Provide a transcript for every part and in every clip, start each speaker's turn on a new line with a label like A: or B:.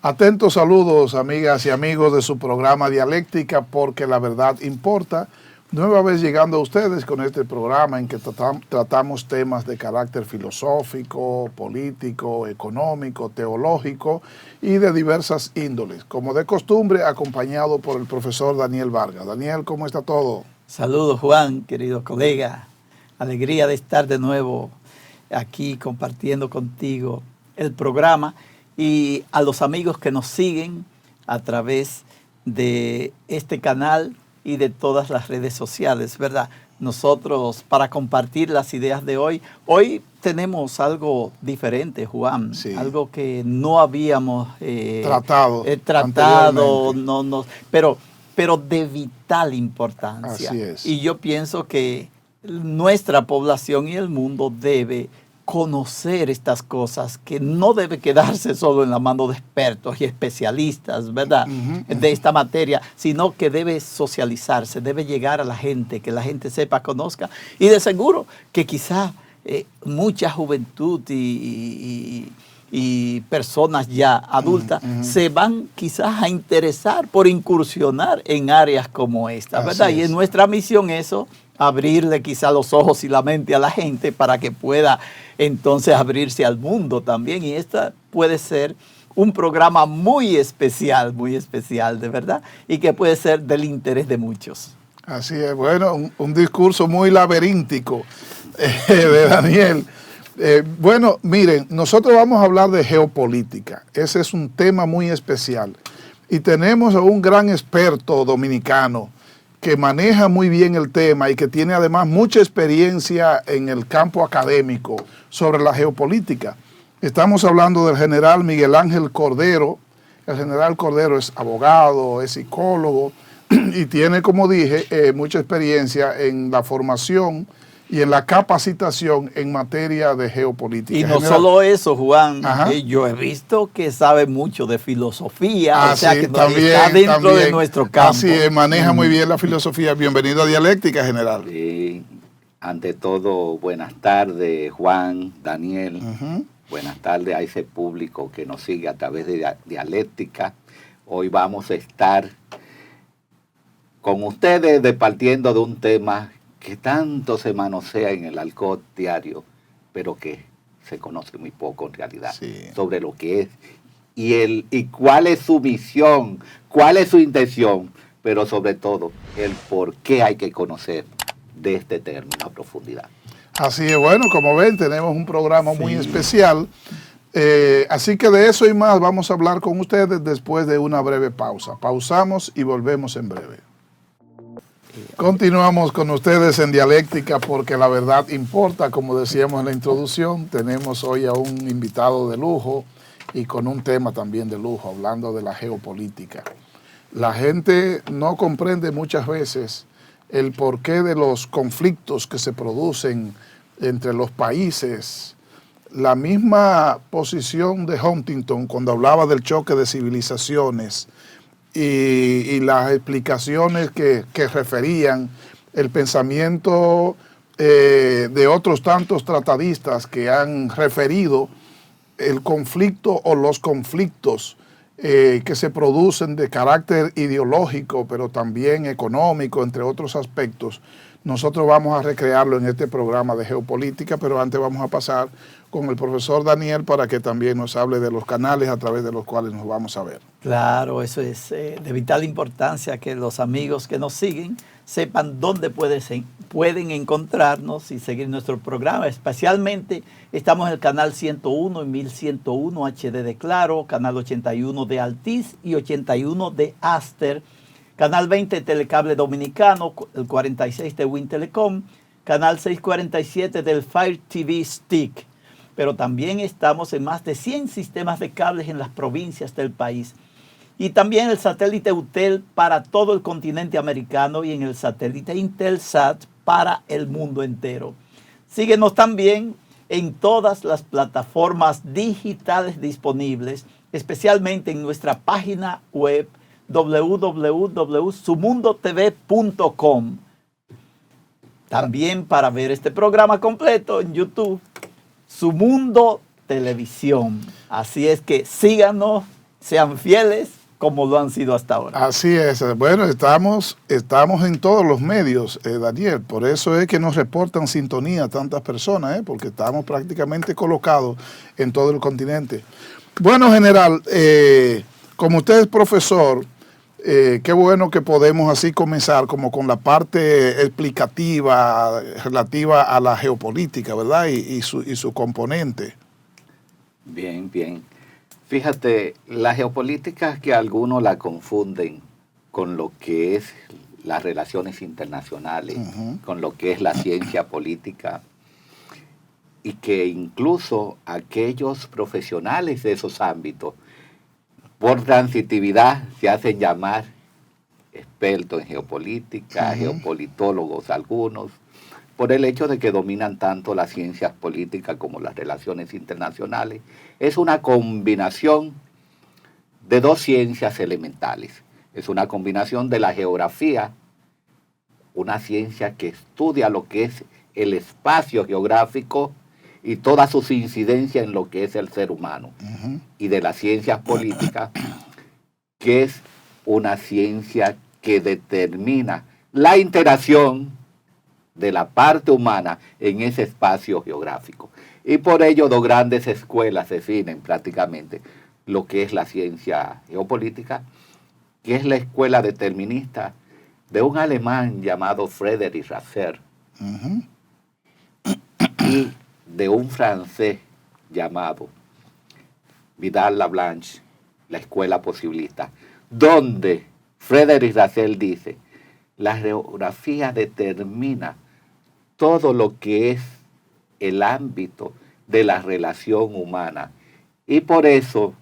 A: Atentos saludos, amigas y amigos de su programa Dialéctica, porque la verdad importa. Nueva vez llegando a ustedes con este programa en que tratamos temas de carácter filosófico, político, económico, teológico y de diversas índoles. Como de costumbre, acompañado por el profesor Daniel Vargas. Daniel, ¿cómo está todo?
B: Saludos, Juan, querido colega. Alegría de estar de nuevo aquí compartiendo contigo el programa y a los amigos que nos siguen a través de este canal y de todas las redes sociales, ¿verdad? Nosotros, para compartir las ideas de hoy tenemos algo diferente, Juan,
A: Sí.
B: algo que no habíamos
A: tratado,
B: pero de vital importancia.
A: Así es.
B: Y yo pienso que nuestra población y el mundo debe conocer estas cosas, que no debe quedarse solo en la mano de expertos y especialistas, ¿verdad? De esta materia, sino que debe socializarse, debe llegar a la gente, que la gente sepa, conozca, y de seguro que quizá mucha juventud y personas ya adultas se van quizás a interesar por incursionar en áreas como esta, ¿verdad? Y es nuestra misión eso, abrirle quizá los ojos y la mente a la gente para que pueda entonces abrirse al mundo también. Y esta puede ser un programa muy especial, de verdad, y que puede ser del interés de muchos.
A: Así es, bueno, un discurso muy laberíntico de Daniel. Bueno, miren, nosotros vamos a hablar de geopolítica. Ese es un tema muy especial. Y tenemos a un gran experto dominicano que maneja muy bien el tema y que tiene además mucha experiencia en el campo académico sobre la geopolítica. Estamos hablando del general Miguel Ángel Cordero. El general Cordero es abogado, es psicólogo y tiene, como dije, mucha experiencia en la formación y en la capacitación en materia de geopolítica.
B: Y no solo eso, Juan, yo he visto que sabe mucho de filosofía, o sea que está dentro de nuestro campo.
A: Así es, maneja muy bien la filosofía. Bienvenido a Dialéctica, general.
C: Ante todo, buenas tardes, Juan, Daniel. Buenas tardes a ese público que nos sigue a través de Dialéctica. Hoy vamos a estar con ustedes departiendo de un tema que tanto se manosea en el argot diario, pero que se conoce muy poco en realidad sobre lo que es y cuál es su misión, cuál es su intención, pero sobre todo el por qué hay que conocer de este término a profundidad.
A: Así es, bueno, como ven, tenemos un programa muy especial, así que de eso y más vamos a hablar con ustedes después de una breve pausa. Pausamos y volvemos en breve. Continuamos con ustedes en Dialéctica porque la verdad importa, como decíamos en la introducción. Tenemos hoy a un invitado de lujo y con un tema también de lujo, hablando de la geopolítica. La gente no comprende muchas veces el porqué de los conflictos que se producen entre los países. La misma posición de Huntington cuando hablaba del choque de civilizaciones y las explicaciones que referían el pensamiento de otros tantos tratadistas que han referido el conflicto o los conflictos que se producen de carácter ideológico, pero también económico, entre otros aspectos. Nosotros vamos a recrearlo en este programa de geopolítica, pero antes vamos a pasar con el profesor Daniel para que también nos hable de los canales a través de los cuales nos vamos a ver.
B: Claro, eso es de vital importancia que los amigos que nos siguen sepan dónde pueden encontrarnos y seguir nuestro programa. Especialmente estamos en el canal 101 y 1101 HD de Claro, canal 81 de Altiz y 81 de Aster, canal 20 de Telecable Dominicano, el 46 de Wintelecom, canal 647 del Fire TV Stick. Pero también estamos en más de 100 sistemas de cables en las provincias del país. Y también el satélite UTEL para todo el continente americano y en el satélite Intelsat para el mundo entero. Síguenos también en todas las plataformas digitales disponibles, especialmente en nuestra página web www.sumundotv.com. También para ver este programa completo en YouTube, Su Mundo Televisión. Así es que síganos sean fieles como lo han sido hasta ahora.
A: Así es. Bueno, estamos en todos los medios, Daniel. Por eso es que nos reportan sintonía tantas personas, porque estamos prácticamente colocados en todo el continente. Bueno, general, como usted es profesor, qué bueno que podemos así comenzar como con la parte explicativa relativa a la geopolítica, ¿verdad? Y su componente.
C: Bien, bien. Fíjate, la geopolítica que algunos la confunden con lo que es las relaciones internacionales, con lo que es la ciencia política, y que incluso aquellos profesionales de esos ámbitos, por transitividad, se hacen llamar expertos en geopolítica, geopolitólogos algunos, por el hecho de que dominan tanto las ciencias políticas como las relaciones internacionales. Es una combinación de dos ciencias elementales. Es una combinación de la geografía, una ciencia que estudia lo que es el espacio geográfico y todas sus incidencias en lo que es el ser humano, y de las ciencias políticas, que es una ciencia que determina la interacción de la parte humana en ese espacio geográfico. Y por ello dos grandes escuelas definen prácticamente lo que es la ciencia geopolítica, que es la escuela determinista de un alemán llamado Frédéric Raster y de un francés llamado Vidal-Lablanche, la escuela posibilista, donde Frédéric Raster dice: la geografía determina todo lo que es el ámbito de la relación humana. Y por eso,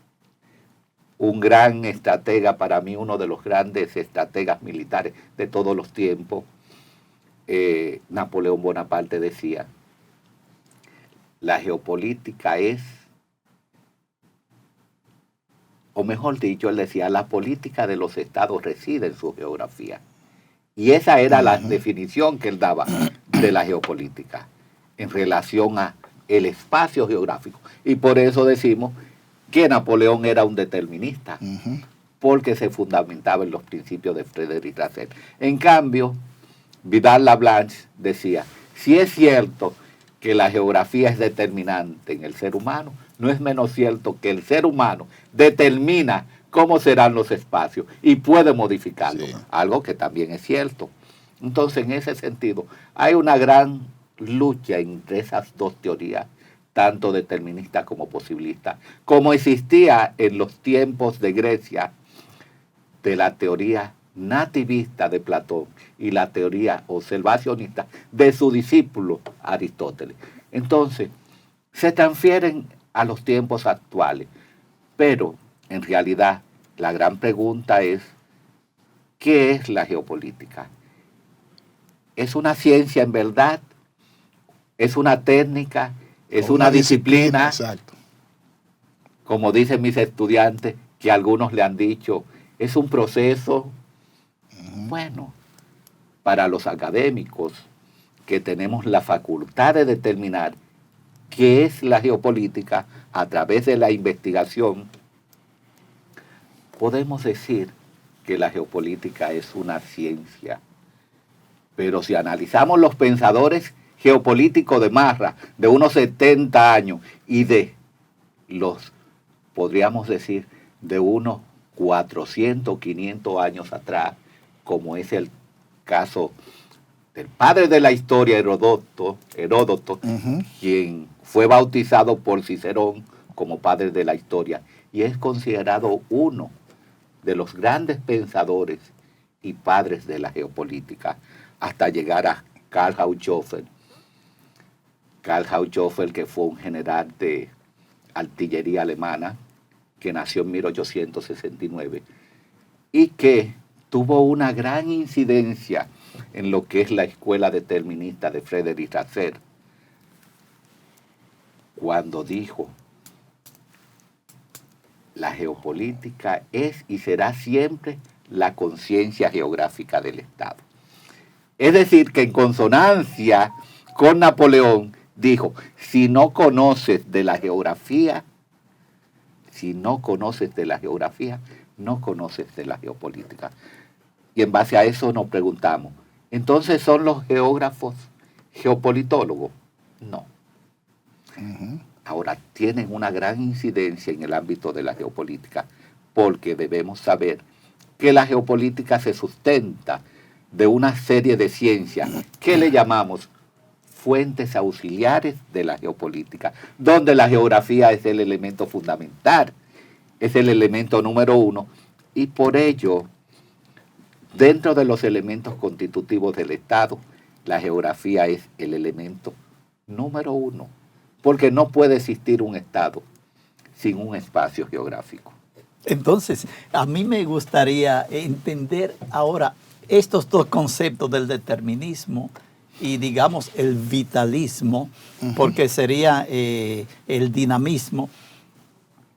C: un gran estratega, para mí uno de los grandes estrategas militares de todos los tiempos, Napoleón Bonaparte, decía: la geopolítica es, o mejor dicho, él decía, la política de los estados reside en su geografía. Y esa era la definición que él daba de la geopolítica en relación a el espacio geográfico. Y por eso decimos que Napoleón era un determinista, porque se fundamentaba en los principios de Frédéric Raster. En cambio, Vidal-Lablanche decía: si es cierto que la geografía es determinante en el ser humano, no es menos cierto que el ser humano determina cómo serán los espacios y puede modificarlo, algo que también es cierto. Entonces, en ese sentido, hay una gran lucha entre esas dos teorías, tanto determinista como posibilista, como existía en los tiempos de Grecia, de la teoría nativista de Platón y la teoría observacionista de su discípulo Aristóteles. Entonces, se transfieren a los tiempos actuales, pero en realidad la gran pregunta es: ¿qué es la geopolítica? ¿Es una ciencia en verdad? ¿Es una técnica? ¿Es una disciplina?
A: Exacto.
C: Como dicen mis estudiantes, que algunos le han dicho, ¿es un proceso? Bueno, para los académicos que tenemos la facultad de determinar qué es la geopolítica a través de la investigación, podemos decir que la geopolítica es una ciencia. Pero si analizamos los pensadores geopolíticos de Marra, de unos 70 años, y de los, podríamos decir, de unos 400, 500 años atrás, como es el caso del padre de la historia, Heródoto, quien fue bautizado por Cicerón como padre de la historia, y es considerado uno de los grandes pensadores y padres de la geopolítica, hasta llegar a Karl Hauptschöffer. Karl Hauptschöffer, que fue un general de artillería alemana, que nació en 1869, y que tuvo una gran incidencia en lo que es la escuela determinista de Frédéric Raster, cuando dijo: la geopolítica es y será siempre la conciencia geográfica del Estado. Es decir, que en consonancia con Napoleón dijo: si no conoces de la geografía, Si no conoces de la geografía, no conoces de la geopolítica. Y en base a eso nos preguntamos, ¿entonces son los geógrafos geopolitólogos? No. Ahora, tienen una gran incidencia en el ámbito de la geopolítica, porque debemos saber que la geopolítica se sustenta de una serie de ciencias que le llamamos fuentes auxiliares de la geopolítica, donde la geografía es el elemento fundamental, es el elemento número uno, y por ello, dentro de los elementos constitutivos del Estado, la geografía es el elemento número uno, porque no puede existir un Estado sin un espacio geográfico.
B: Entonces, a mí me gustaría entender ahora estos dos conceptos del determinismo y, digamos, el vitalismo, porque sería el dinamismo.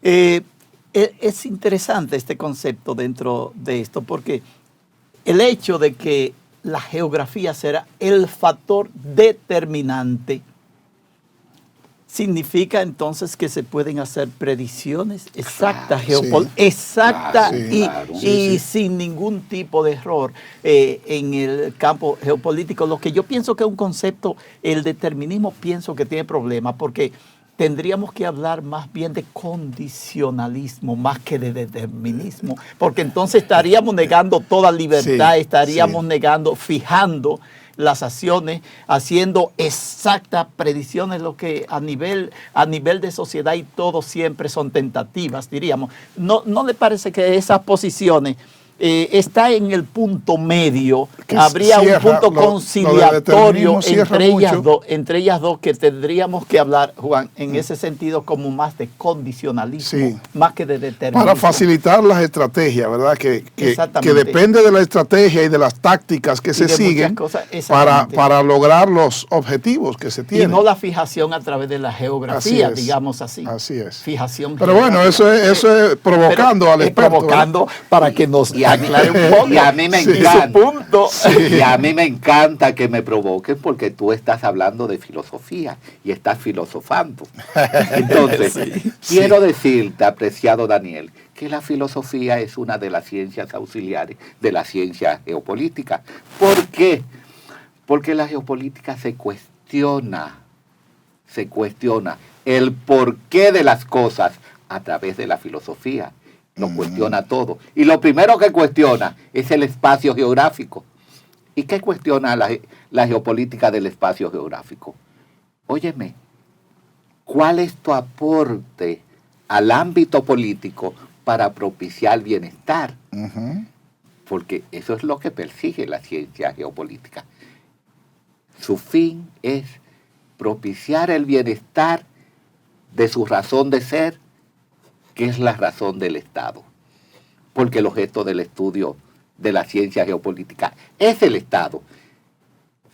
B: Es interesante este concepto dentro de esto, porque el hecho de que la geografía será el factor determinante significa entonces que se pueden hacer predicciones exactas, exactas y sin ningún tipo de error en el campo geopolítico. Lo que yo pienso que es un concepto, el determinismo, pienso que tiene problemas, porque tendríamos que hablar más bien de condicionalismo más que de determinismo, porque entonces estaríamos negando toda libertad, estaríamos negando, fijando las acciones, haciendo exactas predicciones, lo que a nivel de sociedad y todo siempre son tentativas, diríamos. ¿No le parece que esas posiciones está en el punto medio? Que habría un punto conciliatorio entre ellas dos que tendríamos que hablar, Juan, en ese sentido, como más de condicionalismo, más que de determinismo.
A: Para facilitar las estrategias, ¿verdad? Que depende de la estrategia y de las tácticas que se siguen para lograr los objetivos que se tienen.
B: Y no la fijación a través de la geografía, digamos así.
A: Así es.
B: Fijación.
A: Pero bueno, eso es provocando al experto.
B: Provocando para que nos aclare un poco.
C: Y a mí me encanta. Y a mí me encanta que me provoquen, porque tú estás hablando de filosofía y estás filosofando. Entonces, quiero decirte, apreciado Daniel, que la filosofía es una de las ciencias auxiliares de la ciencia geopolítica. ¿Por qué? Porque la geopolítica se cuestiona el porqué de las cosas a través de la filosofía. Lo cuestiona todo. Y lo primero que cuestiona es el espacio geográfico. ¿Y qué cuestiona la geopolítica del espacio geográfico? Óyeme, ¿cuál es tu aporte al ámbito político para propiciar bienestar? Porque eso es lo que persigue la ciencia geopolítica. Su fin es propiciar el bienestar de su razón de ser, que es la razón del Estado. Porque el objeto del estudio de la ciencia geopolítica es el Estado.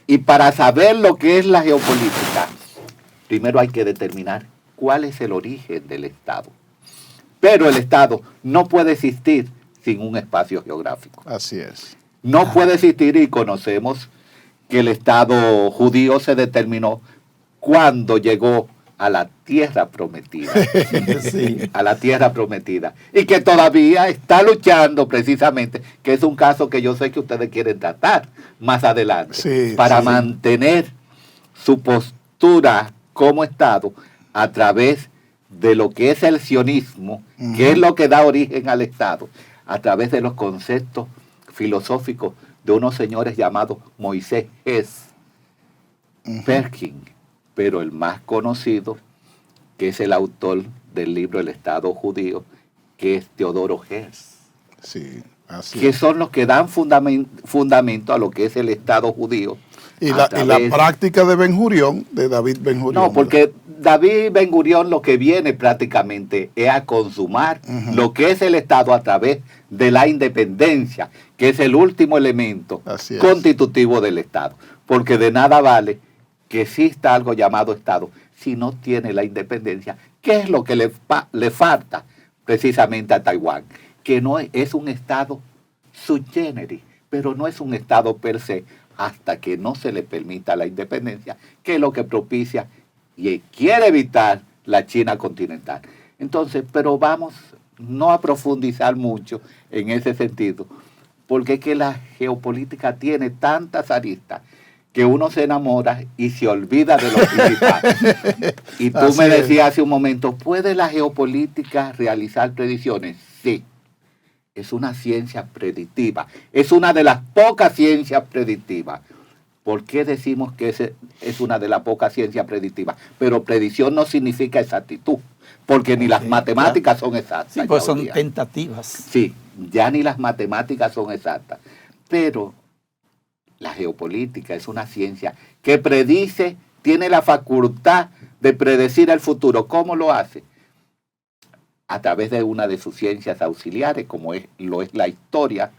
C: Y para saber lo que es la geopolítica, primero hay que determinar cuál es el origen del Estado. Pero el Estado no puede existir sin un espacio geográfico.
A: Así es.
C: No puede existir, y conocemos que el Estado judío se determinó cuando llegó a la tierra prometida. A la tierra prometida. Y que todavía está luchando precisamente, que es un caso que yo sé que ustedes quieren tratar más adelante, para mantener su postura como Estado a través de lo que es el sionismo, que es lo que da origen al Estado, a través de los conceptos filosóficos de unos señores llamados Moisés Hess, Perkin, pero el más conocido, que es el autor del libro El Estado Judío, que es Teodoro Herz.
A: Sí, así
C: que
A: es.
C: son los que dan fundamento a lo que es el Estado judío.
A: Y la práctica de Ben Gurión, de David Ben Gurión.
C: No, porque David Ben Gurión lo que viene prácticamente es a consumar lo que es el Estado a través de la independencia, que es el último elemento constitutivo del Estado. Porque de nada vale que exista algo llamado Estado si no tiene la independencia. ¿Qué es lo que le falta precisamente a Taiwán? Que no es un Estado sui generis, pero no es un Estado per se, hasta que no se le permita la independencia, que es lo que propicia y quiere evitar la China continental. Entonces, pero vamos no a profundizar mucho en ese sentido, porque es que la geopolítica tiene tantas aristas que uno se enamora y se olvida de lo principal. Y tú me decías hace un momento, ¿puede la geopolítica realizar predicciones? Sí, es una ciencia predictiva, es una de las pocas ciencias predictivas. ¿Por qué decimos que es una de las pocas ciencias predictivas? Pero predicción no significa exactitud, porque ni las matemáticas son exactas.
B: Sí, pues son tentativas.
C: Sí, ya ni las matemáticas son exactas. Pero la geopolítica es una ciencia que predice, tiene la facultad de predecir el futuro. ¿Cómo lo hace? A través de una de sus ciencias auxiliares, como lo es la historia.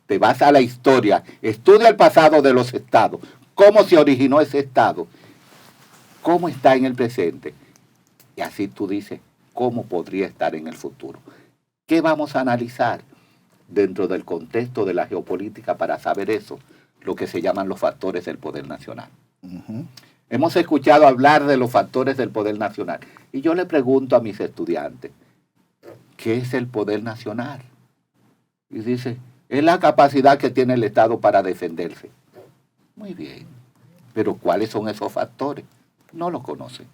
C: Te vas a la historia, estudia el pasado de los estados, cómo se originó ese estado, cómo está en el presente. Y así tú dices, cómo podría estar en el futuro. ¿Qué vamos a analizar dentro del contexto de la geopolítica para saber eso? Lo que se llaman los factores del poder nacional. Hemos escuchado hablar de los factores del poder nacional. Y yo le pregunto a mis estudiantes, ¿qué es el poder nacional? Y dice, es la capacidad que tiene el Estado para defenderse. Muy bien. Pero ¿cuáles son esos factores? No lo conocen.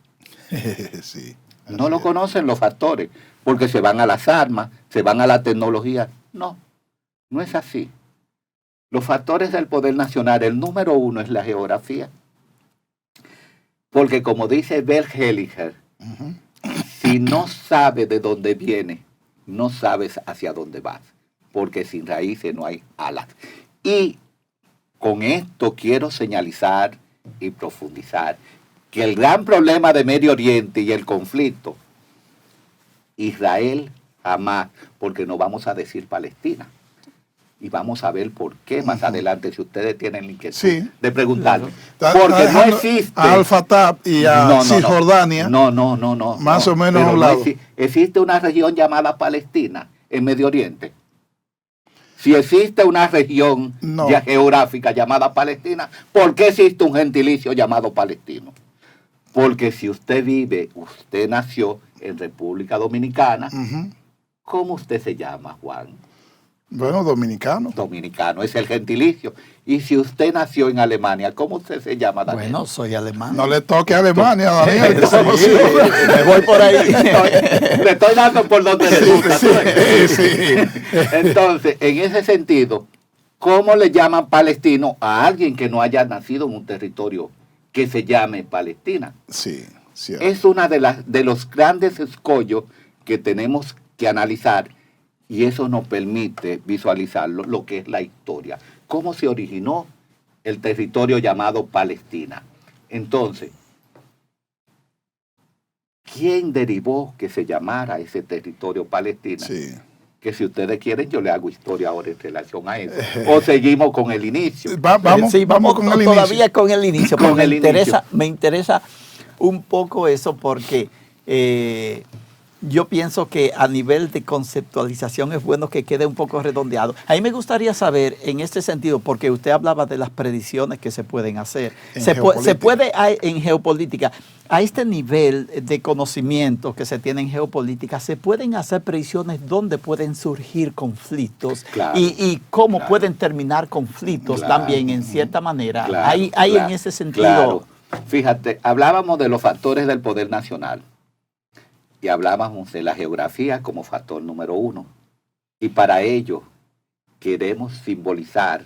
A: Sí,
C: no lo conocen los factores, porque se van a las armas, se van a la tecnología. No, no es así. Los factores del poder nacional, el número uno es la geografía. Porque como dice Bert Hellinger, si no sabes de dónde vienes, no sabes hacia dónde vas. Porque sin raíces no hay alas. Y con esto quiero señalizar y profundizar que el gran problema de Medio Oriente y el conflicto, Israel jamás, porque no vamos a decir Palestina. Y vamos a ver por qué más adelante, si ustedes tienen inquietud de preguntarme. Porque no existe...
A: A Al-Fatah y a Cisjordania.
C: No.
A: Más o menos a un lado.
C: Existe una región llamada Palestina en Medio Oriente. Si existe una región geográfica llamada Palestina, ¿por qué existe un gentilicio llamado palestino? Porque si usted nació en República Dominicana, ¿cómo usted se llama, Juan?
A: Bueno, dominicano.
C: Dominicano es el gentilicio. Y si usted nació en Alemania, ¿cómo usted se llama, Daniel?
B: Bueno, soy alemán.
A: No le toque a Alemania, Daniel.
B: Sí, me voy por ahí.
C: Le estoy dando por donde le gusta. Entonces, en ese sentido, ¿cómo le llaman palestino a alguien que no haya nacido en un territorio que se llame Palestina?
A: Sí, cierto.
C: Es una de los grandes escollos que tenemos que analizar. Y eso nos permite visualizar lo que es la historia. Cómo se originó el territorio llamado Palestina. Entonces, ¿quién derivó que se llamara ese territorio Palestina?
A: Sí.
C: Que si ustedes quieren, yo le hago historia ahora en relación a eso. O seguimos con el inicio.
A: Vamos con el inicio.
B: Todavía con el inicio. Me interesa un poco eso porque... yo pienso que a nivel de conceptualización es bueno que quede un poco redondeado. A mí me gustaría saber en este sentido, porque usted hablaba de las predicciones que se pueden hacer. Se puede en geopolítica, a este nivel de conocimiento que se tiene en geopolítica, se pueden hacer predicciones donde pueden surgir conflictos y cómo pueden terminar conflictos también en cierta manera. Hay en ese sentido...
C: Claro. Fíjate, hablábamos de los factores del poder nacional. Y hablábamos de la geografía como factor número uno. Y para ello queremos simbolizar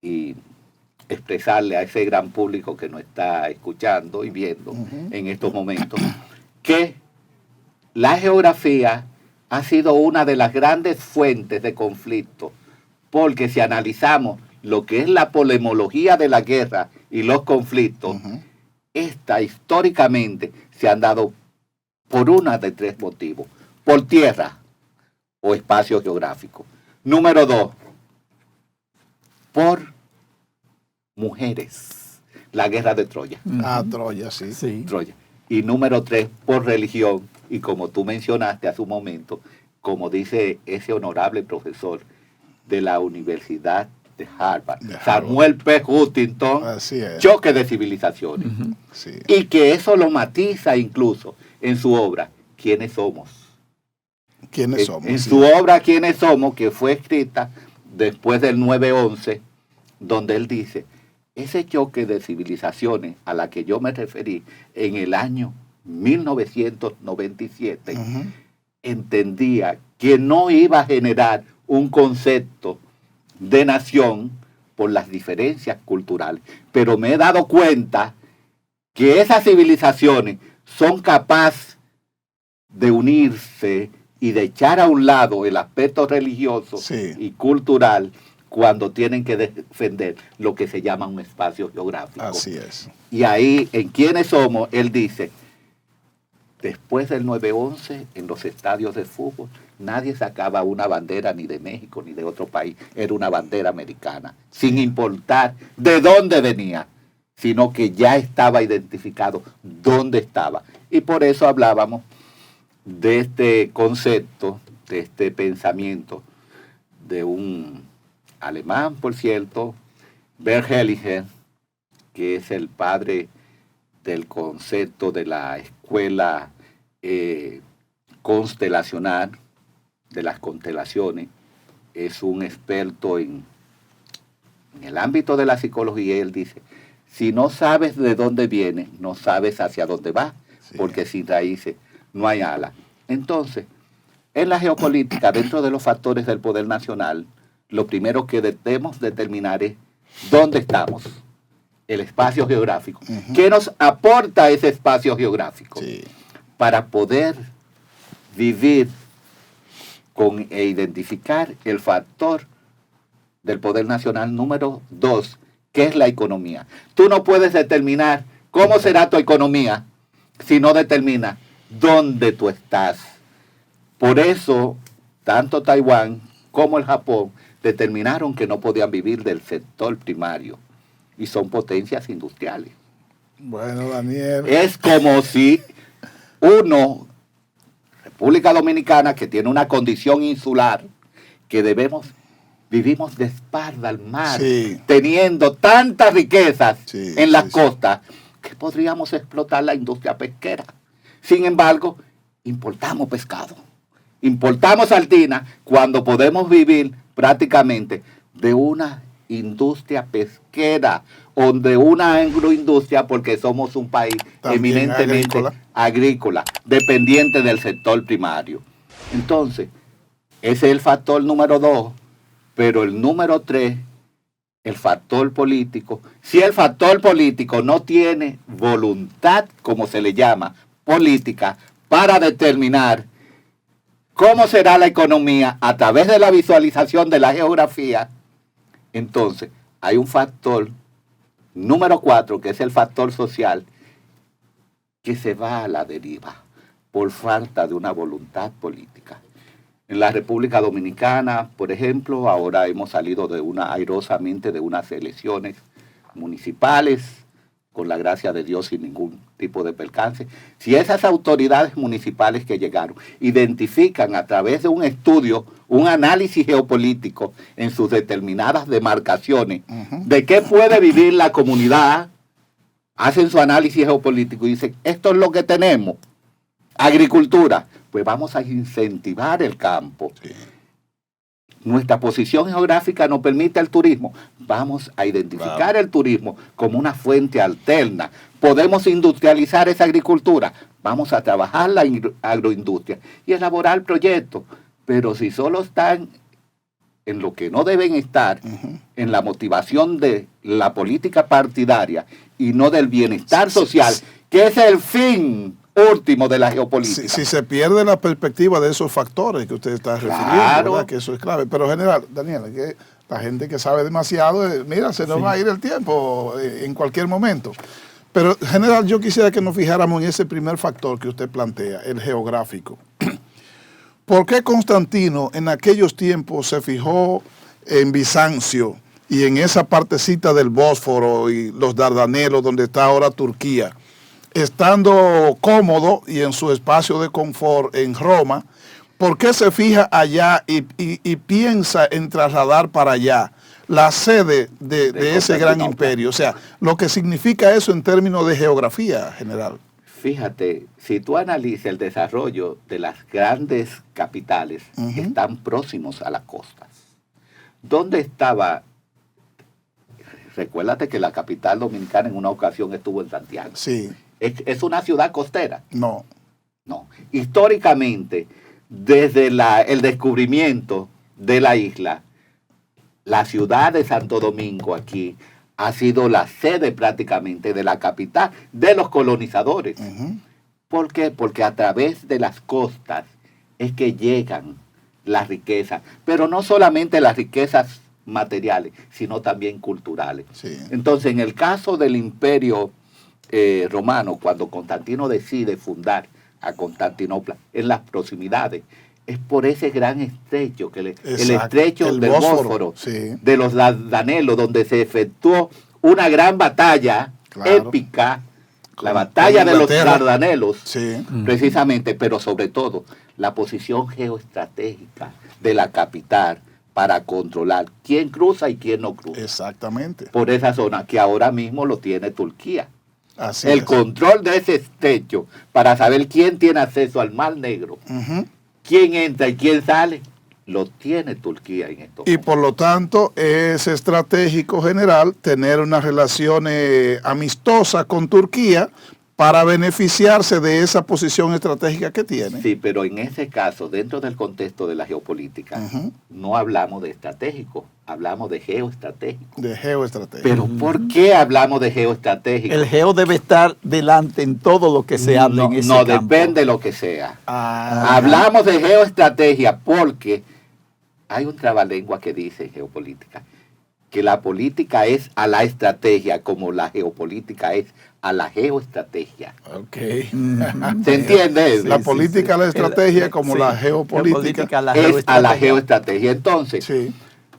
C: y expresarle a ese gran público que nos está escuchando y viendo en estos momentos, que la geografía ha sido una de las grandes fuentes de conflicto, porque si analizamos lo que es la polemología de la guerra y los conflictos, esta históricamente se han dado por una de tres motivos: por tierra o espacio geográfico. Número 2, por mujeres. La guerra de Troya.
A: Troya, sí.
C: Troya. Y número 3, por religión. Y como tú mencionaste hace un momento, como dice ese honorable profesor de la Universidad de Harvard, Samuel P. Huntington, choque de civilizaciones.
A: Sí.
C: Y que eso lo matiza incluso en su obra, ¿Quiénes somos?
A: ¿Quiénes somos?
C: En
A: sí.
C: su obra ¿Quiénes somos?, que fue escrita después del 9/11, donde él dice, ese choque de civilizaciones a la que yo me referí en el año 1997, entendía que no iba a generar un concepto de nación por las diferencias culturales, pero me he dado cuenta que esas civilizaciones son capaces de unirse y de echar a un lado el aspecto religioso y cultural cuando tienen que defender lo que se llama un espacio geográfico.
A: Así es.
C: Y ahí, en ¿Quiénes somos?, él dice, después del 9/11, en los estadios de fútbol, nadie sacaba una bandera ni de México ni de otro país, era una bandera americana, sin importar de dónde venía, sino que ya estaba identificado dónde estaba. Y por eso hablábamos de este concepto, de este pensamiento, de un alemán, por cierto, Bert Hellinger, que es el padre del concepto de la escuela constelacional, de las constelaciones, es un experto en el ámbito de la psicología, y él dice, si no sabes de dónde viene, no sabes hacia dónde vas, porque sin raíces no hay alas. Entonces, en la geopolítica, dentro de los factores del poder nacional, lo primero que debemos determinar es dónde estamos, el espacio geográfico. ¿Qué nos aporta ese espacio geográfico? Para poder vivir e identificar el factor del poder nacional número 2, que es la economía. Tú no puedes determinar cómo será tu economía si no determinas dónde tú estás. Por eso, tanto Taiwán como el Japón determinaron que no podían vivir del sector primario y son potencias industriales.
A: Bueno, Daniel.
C: Es como si República Dominicana, que tiene una condición insular, que vivimos de espalda al mar, teniendo tantas riquezas en las costas, que podríamos explotar la industria pesquera. Sin embargo, importamos pescado, importamos sardina, cuando podemos vivir prácticamente de una industria pesquera o de una agroindustria, porque somos un país también eminentemente agrícola, dependiente del sector primario. Entonces, ese es el factor número 2, pero el número 3, el factor político. Si el factor político no tiene voluntad, como se le llama, política, para determinar cómo será la economía a través de la visualización de la geografía, entonces hay un factor número 4, que es el factor social, que se va a la deriva por falta de una voluntad política. En la República Dominicana, por ejemplo, ahora hemos salido airosamente de unas elecciones municipales, con la gracia de Dios, sin ningún tipo de percance. Si esas autoridades municipales que llegaron identifican a través de un estudio, un análisis geopolítico en sus determinadas demarcaciones, de qué puede vivir la comunidad, hacen su análisis geopolítico y dicen, esto es lo que tenemos, agricultura, pues vamos a incentivar el campo. Nuestra posición geográfica nos permite el turismo. Vamos a identificar el turismo como una fuente alterna. Podemos industrializar esa agricultura. Vamos a trabajar la agroindustria y elaborar proyectos. Pero si solo están en lo que no deben estar, en la motivación de la política partidaria y no del bienestar social, que es el fin último de la geopolítica.
A: Si se pierde la perspectiva de esos factores que usted está refiriendo, ¿verdad? Que eso es clave. Pero general, Daniel, que la gente que sabe demasiado, mira, se nos va a ir el tiempo en cualquier momento. Pero general, yo quisiera que nos fijáramos en ese primer factor que usted plantea, el geográfico. ¿Por qué Constantino en aquellos tiempos se fijó en Bizancio y en esa partecita del Bósforo y los Dardanelos, donde está ahora Turquía, estando cómodo y en su espacio de confort en Roma? ¿Por qué se fija allá y piensa en trasladar para allá la sede de ese gran imperio? O sea, lo que significa eso en términos de geografía general.
C: Fíjate, si tú analizas el desarrollo de las grandes capitales, están próximos a las costas. ¿Dónde estaba? Recuérdate que la capital dominicana en una ocasión estuvo en Santiago.
A: Sí.
C: ¿Es una ciudad costera?
A: No.
C: No. Históricamente, desde el descubrimiento de la isla, la ciudad de Santo Domingo aquí ha sido la sede prácticamente de la capital de los colonizadores. ¿Por qué? Porque a través de las costas es que llegan las riquezas, pero no solamente las riquezas materiales, sino también culturales.
A: Sí.
C: Entonces, en el caso del Imperio Romano, cuando Constantino decide fundar a Constantinopla en las proximidades, es por ese gran estrecho, el estrecho del Bósforo,
A: sí,
C: de los Dardanelos, donde se efectuó una gran batalla épica, la batalla de los Dardanelos,
A: sí,
C: precisamente, pero sobre todo la posición geoestratégica de la capital para controlar quién cruza y quién no cruza.
A: Exactamente.
C: Por esa zona que ahora mismo lo tiene Turquía.
A: Así
C: el
A: es.
C: Control de ese estrecho para saber quién tiene acceso al Mar Negro, quién entra y quién sale, lo tiene Turquía en esto.
A: Y por lo tanto es estratégico general tener una relación amistosa con Turquía para beneficiarse de esa posición estratégica que tiene.
C: Sí, pero en ese caso, dentro del contexto de la geopolítica, no hablamos de estratégico, hablamos de geoestratégico.
A: De geoestratégico.
C: Pero ¿por qué hablamos de geoestratégico?
B: El geo debe estar delante en todo lo que se hable en ese campo.
C: No, depende de lo que sea. Hablamos de geoestrategia porque hay un trabalengua que dice en geopolítica que la política es a la estrategia como la geopolítica es a la geoestrategia.
A: Ok.
C: ¿Se entiende?
A: La política a la estrategia como la geopolítica
C: es a la geoestrategia. Entonces,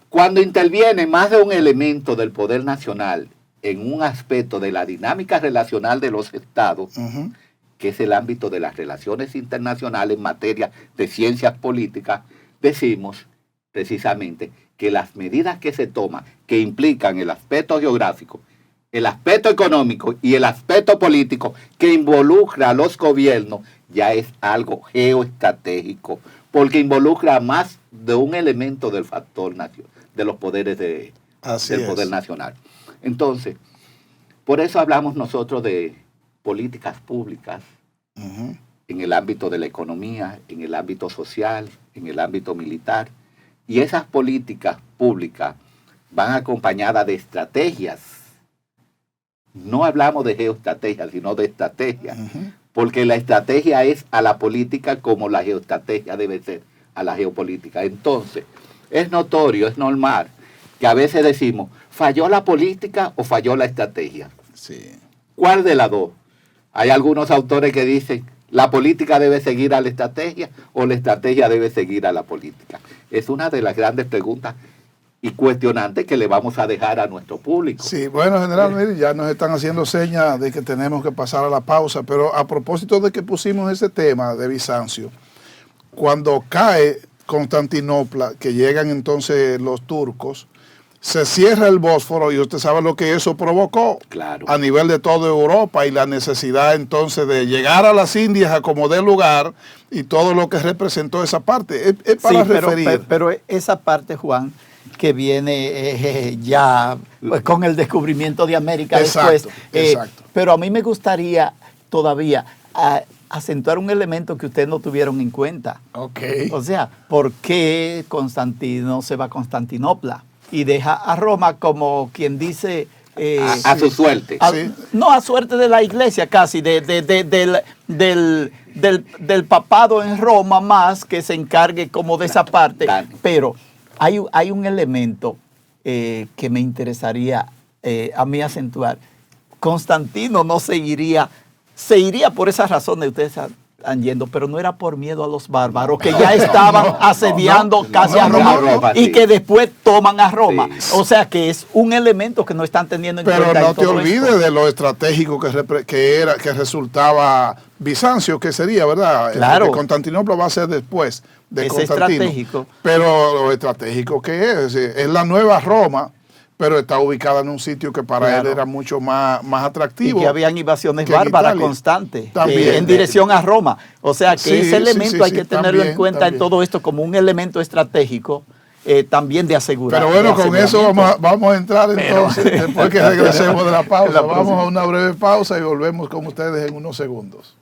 C: cuando interviene más de un elemento del poder nacional en un aspecto de la dinámica relacional de los estados, que es el ámbito de las relaciones internacionales en materia de ciencias políticas, decimos precisamente que las medidas que se toman, que implican el aspecto geográfico, el aspecto económico y el aspecto político que involucra a los gobiernos, ya es algo geoestratégico, porque involucra más de un elemento del factor nacional, de los poderes del poder nacional. Entonces, por eso hablamos nosotros de políticas públicas en el ámbito de la economía, en el ámbito social, en el ámbito militar. Y esas políticas públicas van acompañadas de estrategias. No hablamos de geoestrategia, sino de estrategia. Porque la estrategia es a la política como la geoestrategia debe ser a la geopolítica. Entonces, es notorio, es normal, que a veces decimos, ¿falló la política o falló la estrategia?
A: Sí.
C: ¿Cuál de las dos? Hay algunos autores que dicen, ¿la política debe seguir a la estrategia o la estrategia debe seguir a la política? Es una de las grandes preguntas y cuestionantes que le vamos a dejar a nuestro público.
A: Sí, bueno, general, mire, ya nos están haciendo señas de que tenemos que pasar a la pausa, pero a propósito de que pusimos ese tema de Bizancio, cuando cae Constantinopla, que llegan entonces los turcos, se cierra el Bósforo y usted sabe lo que eso provocó a nivel de toda Europa y la necesidad entonces de llegar a las Indias a como dé lugar y todo lo que representó esa parte. Es para referir.
B: Pero esa parte, Juan, que viene ya pues, con el descubrimiento de América después.
A: Exacto.
B: Pero a mí me gustaría todavía acentuar un elemento que ustedes no tuvieron en cuenta. O sea, ¿por qué Constantino se va a Constantinopla y deja a Roma como quien dice...
C: a su suerte.
B: No, a suerte de la iglesia casi, del papado en Roma más que se encargue como de esa parte. Pero hay un elemento que me interesaría a mí acentuar. Constantino no se iría por esas razones ustedes están yendo, pero no era por miedo a los bárbaros que ya estaban asediando casi a Roma y que después toman a Roma. O sea que es un elemento que no están teniendo en cuenta.
A: Pero no te olvides de lo estratégico que resultaba Bizancio, que sería, ¿verdad?
B: Claro.
A: Constantinopla va a ser después de Constantino.
B: Estratégico.
A: Pero lo estratégico que es la nueva Roma, pero está ubicada en un sitio que para él era mucho más atractivo.
B: Y que habían invasiones bárbaras constantes en dirección a Roma. O sea que ese elemento hay que tenerlo en cuenta en todo esto como un elemento estratégico también de asegurar.
A: Pero bueno, con eso vamos a entrar entonces, después que regresemos de la pausa. Vamos a una breve pausa y volvemos con ustedes en unos segundos.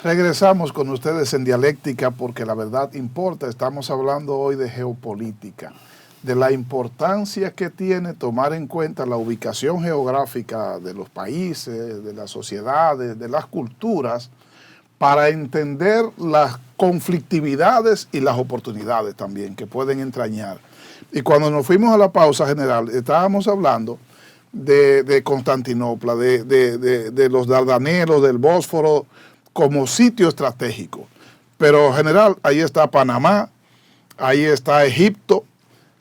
A: Regresamos con ustedes en Dialéctica porque la verdad importa. Estamos hablando hoy de geopolítica, de la importancia que tiene tomar en cuenta la ubicación geográfica de los países, de las sociedades, de las culturas, para entender las conflictividades y las oportunidades también que pueden entrañar. Y cuando nos fuimos a la pausa general, estábamos hablando de Constantinopla, de los Dardanelos, del Bósforo, como sitio estratégico. Pero general, ahí está Panamá, ahí está Egipto,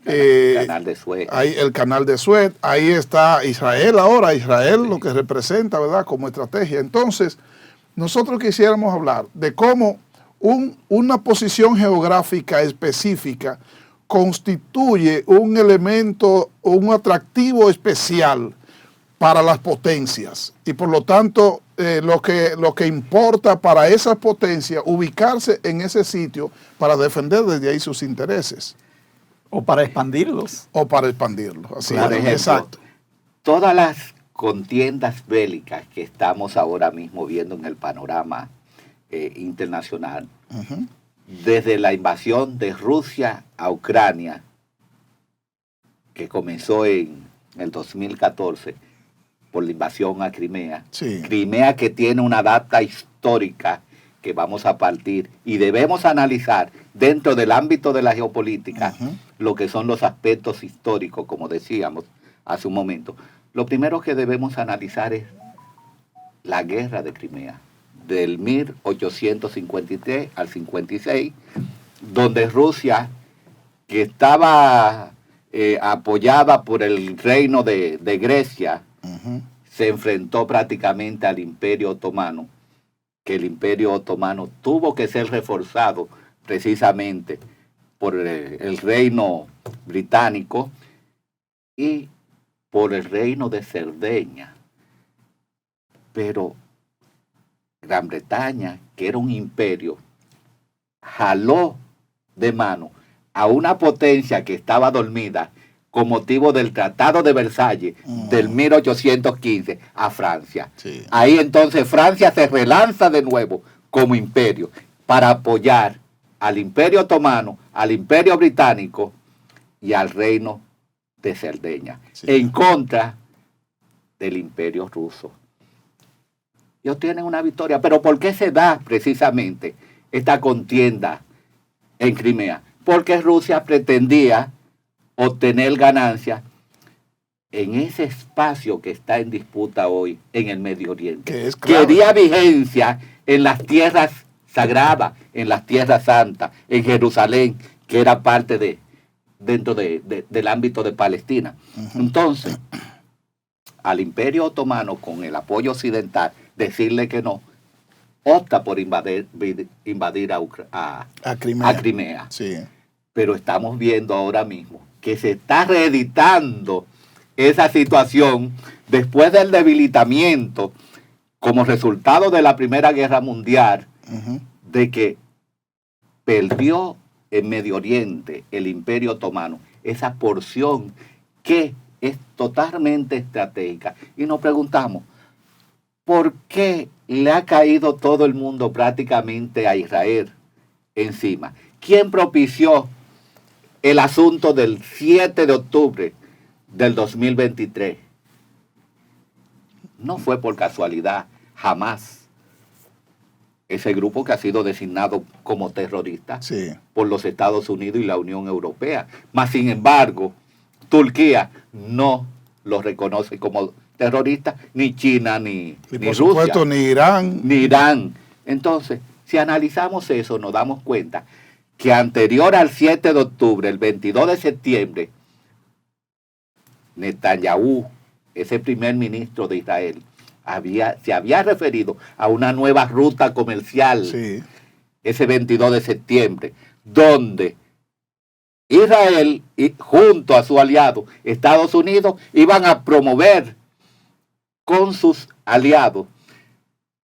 C: el canal de Suez.
A: Ahí el canal de Suez, ahí está Israel ahora, Israel lo que representa, ¿verdad?, como estrategia. Entonces, nosotros quisiéramos hablar de cómo una posición geográfica específica constituye un elemento, un atractivo especial para las potencias y por lo tanto lo que importa para esas potencias ubicarse en ese sitio para defender desde ahí sus intereses.
B: O para expandirlos.
A: O para expandirlos. Así
C: por ejemplo,
A: exacto.
C: Todas las contiendas bélicas que estamos ahora mismo viendo en el panorama internacional, desde la invasión de Rusia a Ucrania, que comenzó en el 2014, por la invasión a Crimea.
A: Sí.
C: Crimea que tiene una data histórica que vamos a partir y debemos analizar dentro del ámbito de la geopolítica lo que son los aspectos históricos, como decíamos hace un momento. Lo primero que debemos analizar es la guerra de Crimea, del 1853 al 56, donde Rusia, que estaba apoyada por el reino de Grecia, se enfrentó prácticamente al Imperio Otomano, que el Imperio Otomano tuvo que ser reforzado precisamente por el reino británico y por el reino de Cerdeña. Pero Gran Bretaña, que era un imperio, jaló de mano a una potencia que estaba dormida con motivo del Tratado de Versalles del 1815 a Francia.
A: Sí.
C: Ahí entonces Francia se relanza de nuevo como imperio para apoyar al Imperio Otomano, al Imperio Británico y al Reino de Cerdeña, en contra del Imperio Ruso. Y obtienen una victoria. ¿Pero por qué se da precisamente esta contienda en Crimea? Porque Rusia pretendía obtener ganancias en ese espacio que está en disputa hoy en el Medio Oriente.
A: Que es clave.
C: Quería vigencia en las tierras sagradas, en las tierras santas, en Jerusalén, que era parte dentro del ámbito de Palestina. Entonces, al Imperio Otomano, con el apoyo occidental, decirle que no, opta por invadir a Crimea.
A: Sí.
C: Pero estamos viendo ahora mismo que se está reeditando esa situación después del debilitamiento como resultado de la Primera Guerra Mundial, de que perdió en Medio Oriente el Imperio Otomano esa porción que es totalmente estratégica. Y nos preguntamos, ¿por qué le ha caído todo el mundo prácticamente a Israel encima? ¿Quién propició el asunto del 7 de octubre del 2023? No fue por casualidad, jamás. Ese grupo que ha sido designado como terrorista por los Estados Unidos y la Unión Europea. Mas, sin embargo, Turquía no lo reconoce como terrorista, ni China, ni
A: por
C: Rusia.
A: Supuesto, ni Irán.
C: Ni Irán. Entonces, si analizamos eso, nos damos cuenta que anterior al 7 de octubre, el 22 de septiembre, Netanyahu, ese primer ministro de Israel, se había referido a una nueva ruta comercial, ese 22 de septiembre, donde Israel, junto a su aliado Estados Unidos, iban a promover con sus aliados,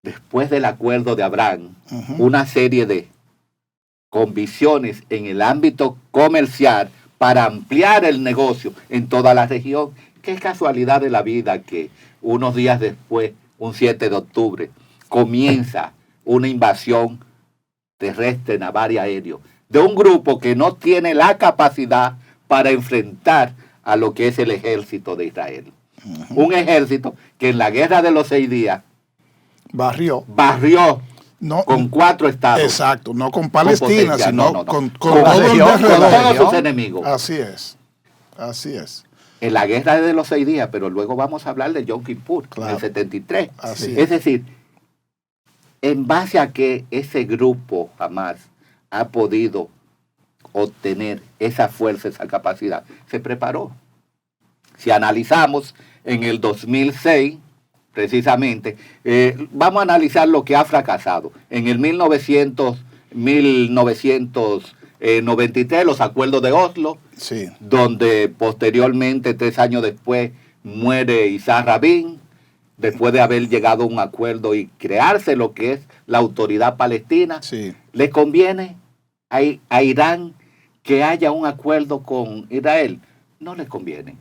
C: después del acuerdo de Abraham, una serie de convicciones en el ámbito comercial para ampliar el negocio en toda la región. Qué casualidad de la vida que unos días después, un 7 de octubre, comienza una invasión terrestre, naval y aéreo de un grupo que no tiene la capacidad para enfrentar a lo que es el ejército de Israel. Un ejército que en la guerra de los 6 días
A: barrió no,
C: con 4 estados.
A: Exacto, no con Palestina,
C: potencia,
A: sino
C: con
A: todos
C: sus enemigos.
A: Así es.
C: En la guerra de los 6 días, pero luego vamos a hablar de Yom Kippur,
A: claro,
C: del 73.
A: Así
C: es decir, en base a que ese grupo Hamas ha podido obtener esa fuerza, esa capacidad, se preparó. Si analizamos en el 2006, precisamente, vamos a analizar lo que ha fracasado. En el 1993, los acuerdos de Oslo,
A: sí,
C: donde posteriormente, 3 años después, muere Isaac Rabin, después de haber llegado a un acuerdo y crearse lo que es la autoridad palestina.
A: Sí.
C: ¿Le conviene a Irán que haya un acuerdo con Israel? No le conviene.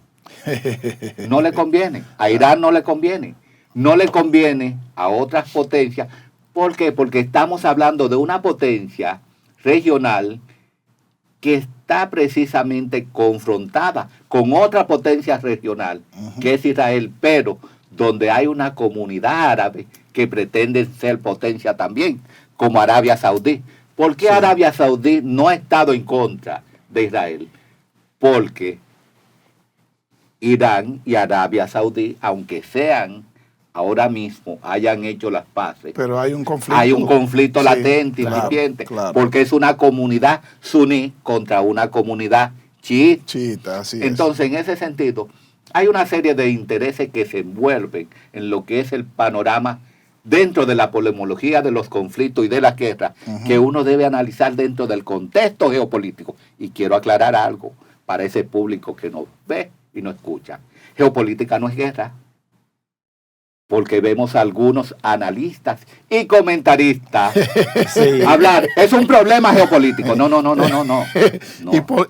C: No le conviene. A Irán no le conviene. No le conviene a otras potencias. ¿Por qué? Porque estamos hablando de una potencia regional que está precisamente confrontada con otra potencia regional, que es Israel, pero donde hay una comunidad árabe que pretende ser potencia también, como Arabia Saudí. ¿Por qué Arabia Saudí no ha estado en contra de Israel? Porque Irán y Arabia Saudí, aunque sean ahora mismo, hayan hecho las paces,
A: pero hay un conflicto.
C: Hay un conflicto latente, incipiente,
A: claro.
C: Porque es una comunidad suní contra una comunidad chiita.
A: Así
C: Entonces, en ese sentido, hay una serie de intereses que se envuelven en lo que es el panorama dentro de la polemología de los conflictos y de la guerra, que uno debe analizar dentro del contexto geopolítico. Y quiero aclarar algo para ese público que nos ve y nos escucha. Geopolítica no es guerra, porque vemos a algunos analistas y comentaristas hablar, es un problema geopolítico. No.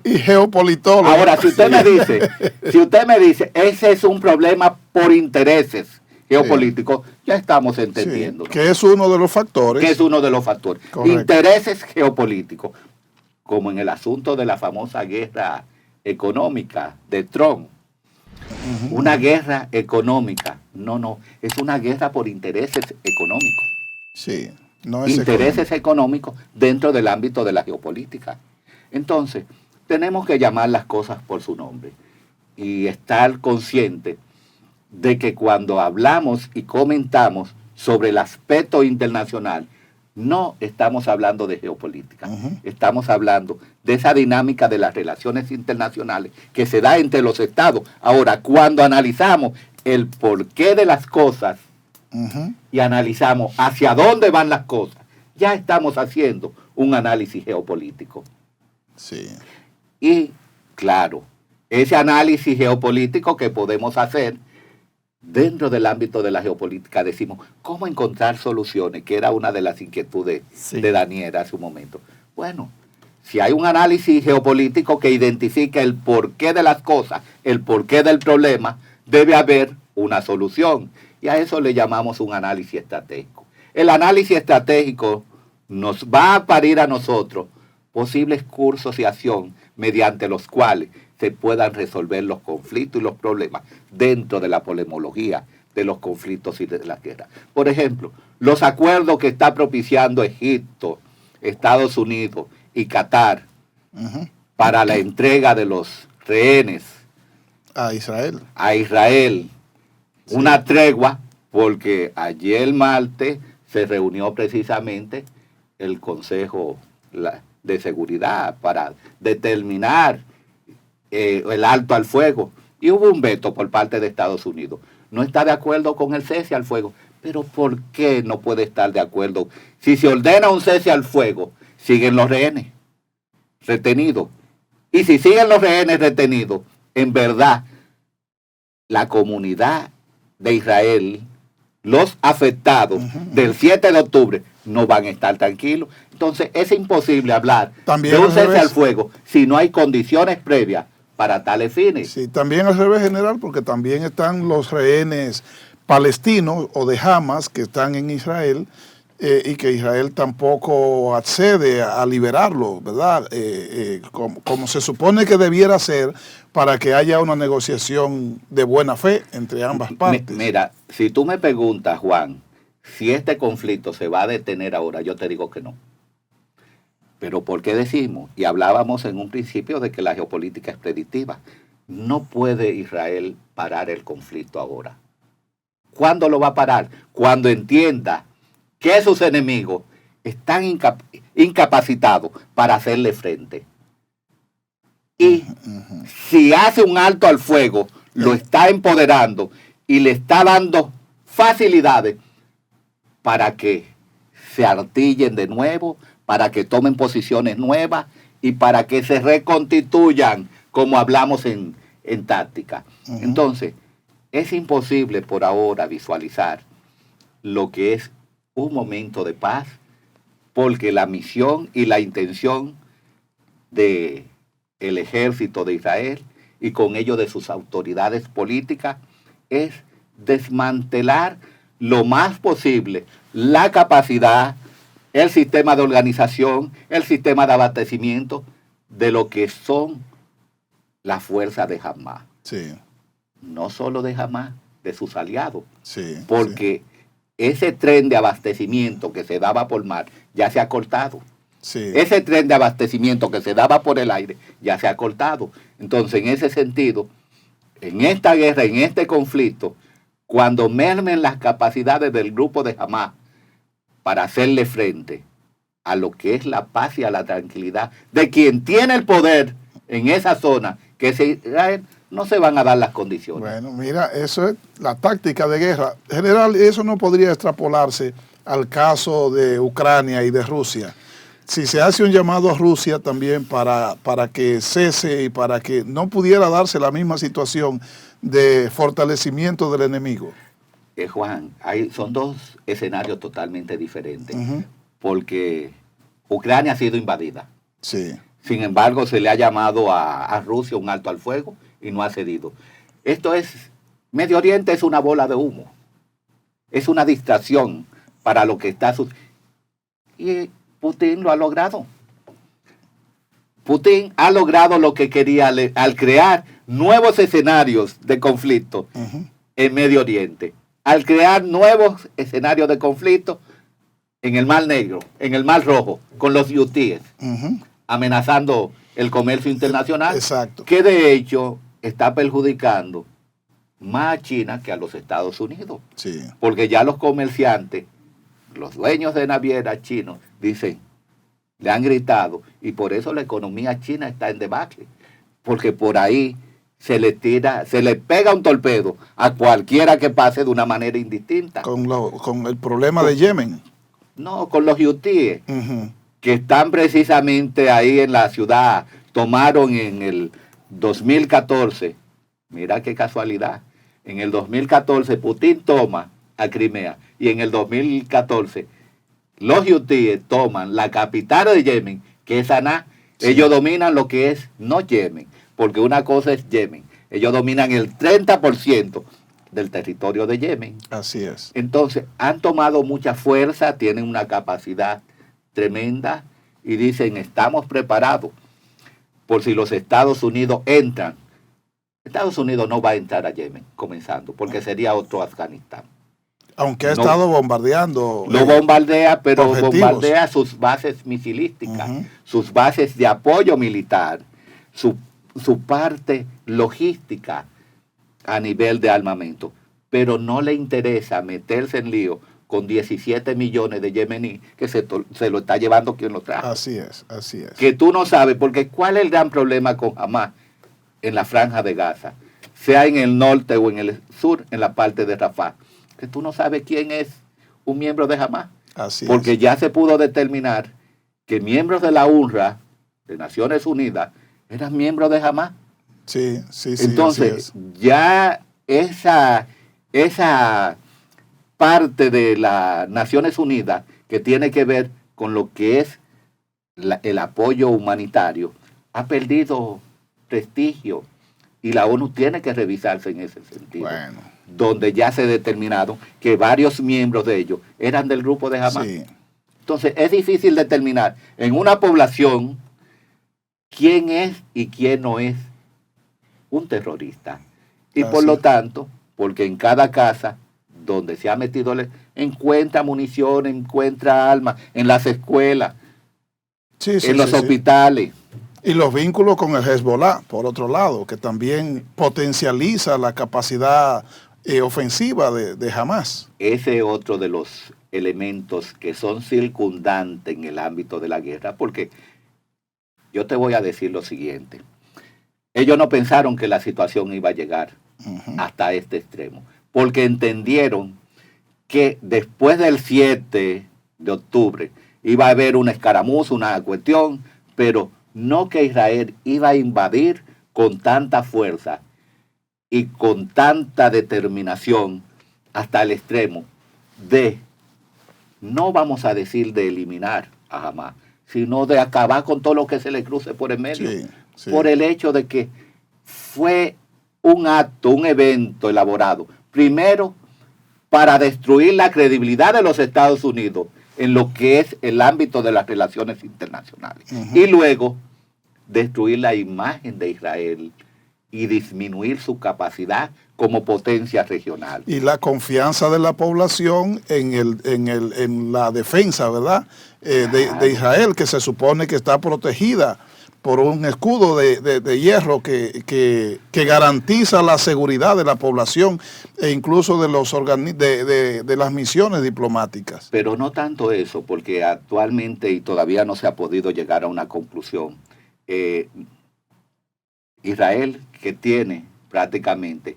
A: Y geopolitólogo.
C: Ahora, si usted me dice, ese es un problema por intereses geopolíticos, ya estamos entendiendo.
A: Sí, que es uno de los factores.
C: Correcto. Intereses geopolíticos, como en el asunto de la famosa guerra económica de Trump. Una guerra económica. No, es una guerra por intereses económicos.
A: Sí, no es
C: intereses económicos dentro del ámbito de la geopolítica. Entonces, tenemos que llamar las cosas por su nombre y estar conscientes de que cuando hablamos y comentamos sobre el aspecto internacional, no estamos hablando de geopolítica, estamos hablando de esa dinámica de las relaciones internacionales que se da entre los estados. Ahora, cuando analizamos el porqué de las cosas y analizamos hacia dónde van las cosas, ya estamos haciendo un análisis geopolítico.
A: Sí.
C: Y, claro, ese análisis geopolítico que podemos hacer dentro del ámbito de la geopolítica, decimos, ¿cómo encontrar soluciones? Que era una de las inquietudes de Daniel hace un momento. Bueno, si hay un análisis geopolítico que identifica el porqué de las cosas, el porqué del problema, debe haber una solución. Y a eso le llamamos un análisis estratégico. El análisis estratégico nos va a parir a nosotros posibles cursos de acción mediante los cuales se puedan resolver los conflictos y los problemas dentro de la polemología de los conflictos y de la guerra. Por ejemplo, los acuerdos que está propiciando Egipto, Estados Unidos y Qatar para la entrega de los rehenes
A: a Israel.
C: Una tregua, porque ayer martes se reunió precisamente el Consejo de Seguridad para determinar el alto al fuego, y hubo un veto por parte de Estados Unidos. No está de acuerdo con el cese al fuego. Pero ¿por qué no puede estar de acuerdo? Si se ordena un cese al fuego, siguen los rehenes retenidos. Y si siguen los rehenes retenidos, en verdad, la comunidad de Israel, los afectados del 7 de octubre, no van a estar tranquilos. Entonces es imposible hablar
A: También
C: de un
A: al
C: cese
A: revés.
C: al fuego si no hay condiciones previas para tales fines.
A: Sí, también al revés, general, porque también están los rehenes palestinos o de Hamas que están en Israel y que Israel tampoco accede a liberarlo, ¿verdad? Como se supone que debiera ser para que haya una negociación de buena fe entre ambas partes.
C: Mira, si tú me preguntas, Juan, si este conflicto se va a detener ahora, yo te digo que no. Pero ¿por qué decimos? Y hablábamos en un principio de que la geopolítica es predictiva. No puede Israel parar el conflicto ahora. ¿Cuándo lo va a parar? Cuando entienda que sus enemigos están incapacitados para hacerle frente. Y si hace un alto al fuego, lo está empoderando y le está dando facilidades para que se artillen de nuevo, para que tomen posiciones nuevas y para que se reconstituyan, como hablamos en táctica. Entonces, es imposible por ahora visualizar lo que es un momento de paz, porque la misión y la intención del ejército de Israel y con ello de sus autoridades políticas es desmantelar lo más posible la capacidad, el sistema de organización, el sistema de abastecimiento de lo que son las fuerzas de Hamas.
A: Sí.
C: No solo de Hamas, de sus aliados.
A: Sí,
C: porque ese tren de abastecimiento que se daba por mar ya se ha cortado.
A: sí.
C: Ese tren de abastecimiento que se daba por el aire ya se ha cortado. Entonces, en ese sentido, en esta guerra, en este conflicto, cuando mermen las capacidades del grupo de Hamas para hacerle frente a lo que es la paz y a la tranquilidad de quien tiene el poder en esa zona, que es Israel, no se van a dar las condiciones.
A: Bueno, mira, eso es la táctica de guerra. General, eso no podría extrapolarse al caso de Ucrania y de Rusia. Si se hace un llamado a Rusia también para que cese y para que no pudiera darse la misma situación de fortalecimiento del enemigo.
C: Juan, son dos escenarios totalmente diferentes, porque Ucrania ha sido invadida.
A: Sí.
C: Sin embargo, se le ha llamado a Rusia un alto al fuego y no ha cedido. Medio Oriente es una bola de humo, es una distracción para lo que está sucediendo. Y Putin lo ha logrado. Putin ha logrado lo que quería al crear nuevos escenarios de conflicto en Medio Oriente, al crear nuevos escenarios de conflicto en el Mar Negro, en el Mar Rojo, con los hutíes, amenazando el comercio internacional.
A: Exacto.
C: Que de hecho está perjudicando más a China que a los Estados Unidos.
A: Sí.
C: Porque ya los comerciantes, los dueños de navieras chinos, dicen, le han gritado, y por eso la economía china está en debacle, porque por ahí se le pega un torpedo a cualquiera que pase de una manera indistinta.
A: Con el problema de Yemen.
C: No, con los hutíes, que están precisamente ahí en la ciudad, tomaron en el 2014, mira qué casualidad, en el 2014 Putin toma a Crimea, y en el 2014 los hutíes toman la capital de Yemen, que es Sanaa. Sí. Ellos dominan lo que es no Yemen, porque una cosa es Yemen. Ellos dominan el 30% del territorio de Yemen.
A: Así es.
C: Entonces, han tomado mucha fuerza, tienen una capacidad tremenda y dicen, estamos preparados por si los Estados Unidos entran. Estados Unidos no va a entrar a Yemen, comenzando, porque sería otro Afganistán.
A: Aunque ha estado bombardeando.
C: Lo bombardea, pero
A: objetivos.
C: Bombardea sus bases misilísticas, sus bases de apoyo militar, su parte logística a nivel de armamento. Pero no le interesa meterse en lío con 17 millones de yemeníes que se lo está llevando quien lo trajo.
A: Así es, así es.
C: Que tú no sabes, porque ¿cuál es el gran problema con Hamas en la franja de Gaza? Sea en el norte o en el sur, en la parte de Rafah. Que tú no sabes quién es un miembro de Hamas.
A: Así
C: porque
A: es.
C: ya se pudo determinar que miembros de la UNRWA, de Naciones Unidas, eran miembros de Hamás.
A: Sí, sí,
C: Entonces, ya esa parte de las Naciones Unidas que tiene que ver con lo que es el apoyo humanitario, ha perdido prestigio y la ONU tiene que revisarse en ese sentido.
A: Bueno.
C: Donde ya se determinaron que varios miembros de ellos eran del grupo de Hamás.
A: Sí.
C: Entonces, es difícil determinar en una población quién es y quién no es un terrorista. Y por lo tanto, porque en cada casa donde se ha metido, encuentra munición, encuentra armas, en las escuelas, en los hospitales.
A: Y los vínculos con el Hezbollah, por otro lado, que también potencializa la capacidad ofensiva de Hamás.
C: Ese es otro de los elementos que son circundantes en el ámbito de la guerra, porque yo te voy a decir lo siguiente. Ellos no pensaron que la situación iba a llegar hasta este extremo, porque entendieron que después del 7 de octubre iba a haber una escaramuza, una cuestión, pero no que Israel iba a invadir con tanta fuerza y con tanta determinación hasta el extremo de, no vamos a decir de eliminar a Hamás, sino de acabar con todo lo que se le cruce por el medio. Sí, sí. Por el hecho de que fue un acto, un evento elaborado, primero para destruir la credibilidad de los Estados Unidos en lo que es el ámbito de las relaciones internacionales. Y luego destruir la imagen de Israel y disminuir su capacidad como potencia regional.
A: Y la confianza de la población en la defensa, ¿verdad? De Israel, que se supone que está protegida por un escudo de hierro que garantiza la seguridad de la población e incluso de los de las misiones diplomáticas.
C: Pero no tanto eso, porque actualmente y todavía no se ha podido llegar a una conclusión. Israel, que tiene prácticamente,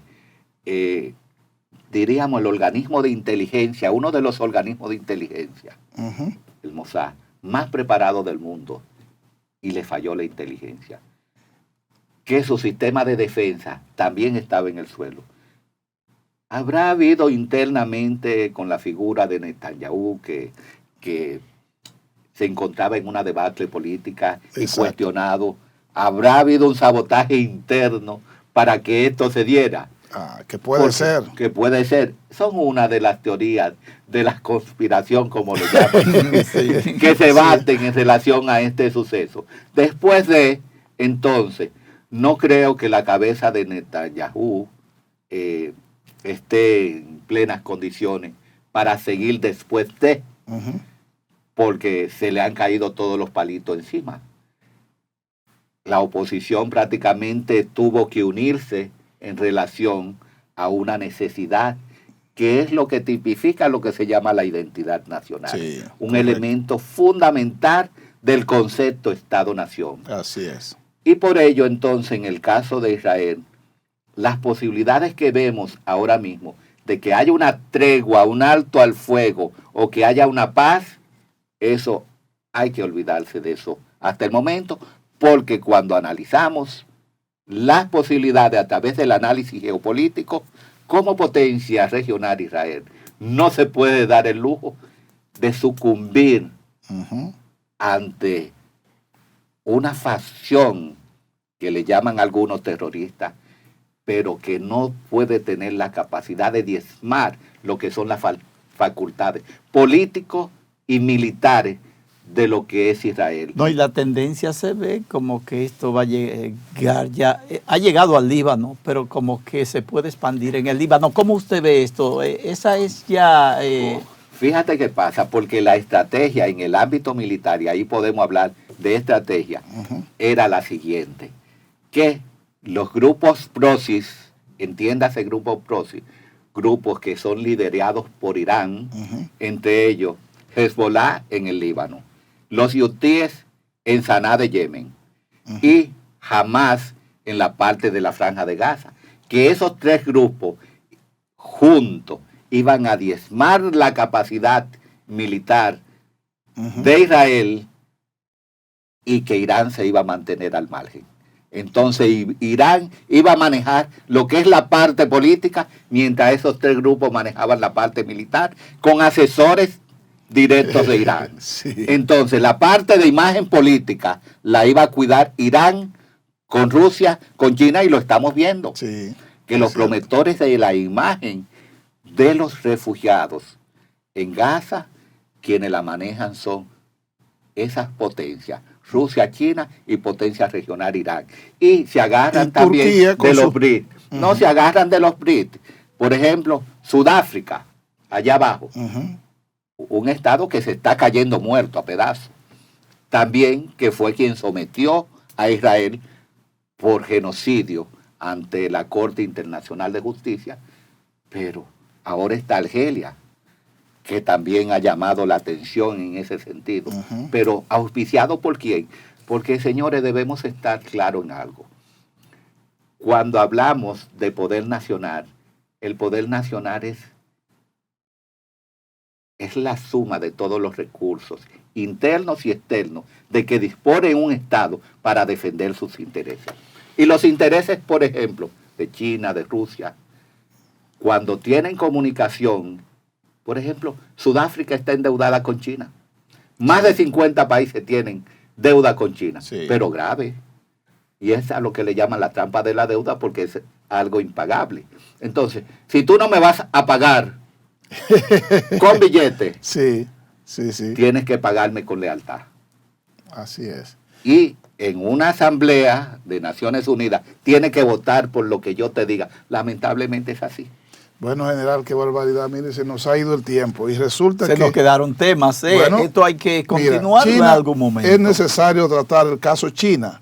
C: diríamos, el organismo de inteligencia, uno de los organismos de inteligencia, el Mossad, más preparado del mundo, y le falló la inteligencia. Que su sistema de defensa también estaba en el suelo. Habrá habido internamente con la figura de Netanyahu que se encontraba en una debacle política y cuestionado. Habrá habido un sabotaje interno para que esto se diera.
A: Que puede ser.
C: Que puede ser. Son una de las teorías de la conspiración, como lo llaman, que se baten en relación a este suceso. Después de, entonces, no creo que la cabeza de Netanyahu esté en plenas condiciones para seguir después de, porque se le han caído todos los palitos encima. La oposición prácticamente tuvo que unirse en relación a una necesidad, que es lo que tipifica lo que se llama la identidad nacional. Sí, un elemento fundamental del concepto Estado-Nación.
A: Así es.
C: Y por ello, entonces, en el caso de Israel, las posibilidades que vemos ahora mismo de que haya una tregua, un alto al fuego, o que haya una paz, eso hay que olvidarse de eso hasta el momento, porque cuando analizamos las posibilidades a través del análisis geopolítico, como potencia regional Israel, no se puede dar el lujo de sucumbir ante una facción que le llaman algunos terroristas, pero que no puede tener la capacidad de diezmar lo que son las facultades políticos y militares de lo que es Israel.
B: No, y la tendencia se ve como que esto va a llegar ya, ha llegado al Líbano, pero como que se puede expandir en el Líbano. ¿Cómo usted ve esto? Esa es ya...
C: Fíjate qué pasa, porque la estrategia en el ámbito militar, y ahí podemos hablar de estrategia, era la siguiente, que los grupos PROSIS, entiéndase grupos PROSIS, grupos que son liderados por Irán, entre ellos Hezbollah en el Líbano, los hutíes en Saná de Yemen y Hamás en la parte de la Franja de Gaza, que esos tres grupos juntos iban a diezmar la capacidad militar de Israel y que Irán se iba a mantener al margen. Entonces Irán iba a manejar lo que es la parte política, mientras esos tres grupos manejaban la parte militar, con asesores directos de Irán.
A: Sí.
C: Entonces la parte de imagen política la iba a cuidar Irán con Rusia, con China, y lo estamos viendo.
A: Sí.
C: Que los promotores de la imagen de los refugiados en Gaza, quienes la manejan son esas potencias, Rusia, China y potencia regional Irán. Y se agarran también de los BRICS. No, se agarran de los BRICS. Por ejemplo, Sudáfrica, allá abajo. Un estado que se está cayendo muerto a pedazos. También que fue quien sometió a Israel por genocidio ante la Corte Internacional de Justicia. Pero ahora está Argelia, que también ha llamado la atención en ese sentido. Pero auspiciado ¿por quién? Porque, señores, debemos estar claros en algo. Cuando hablamos de poder nacional, el poder nacional es la suma de todos los recursos, internos y externos, de que dispone un Estado para defender sus intereses. Y los intereses, por ejemplo, de China, de Rusia, cuando tienen comunicación. Por ejemplo, Sudáfrica está endeudada con China. Más de 50 países tienen deuda con China, pero grave. Y es a lo que le llaman la trampa de la deuda, porque es algo impagable. Entonces, si tú no me vas a pagar con billete, tienes que pagarme con lealtad.
A: Así es.
C: Y en una asamblea de Naciones Unidas, tienes que votar por lo que yo te diga. Lamentablemente es así.
A: Bueno, general, qué barbaridad. Mire, se nos ha ido el tiempo y resulta que...
B: Se nos quedaron temas. Bueno, esto hay que continuar en algún momento.
A: Es necesario tratar el caso China,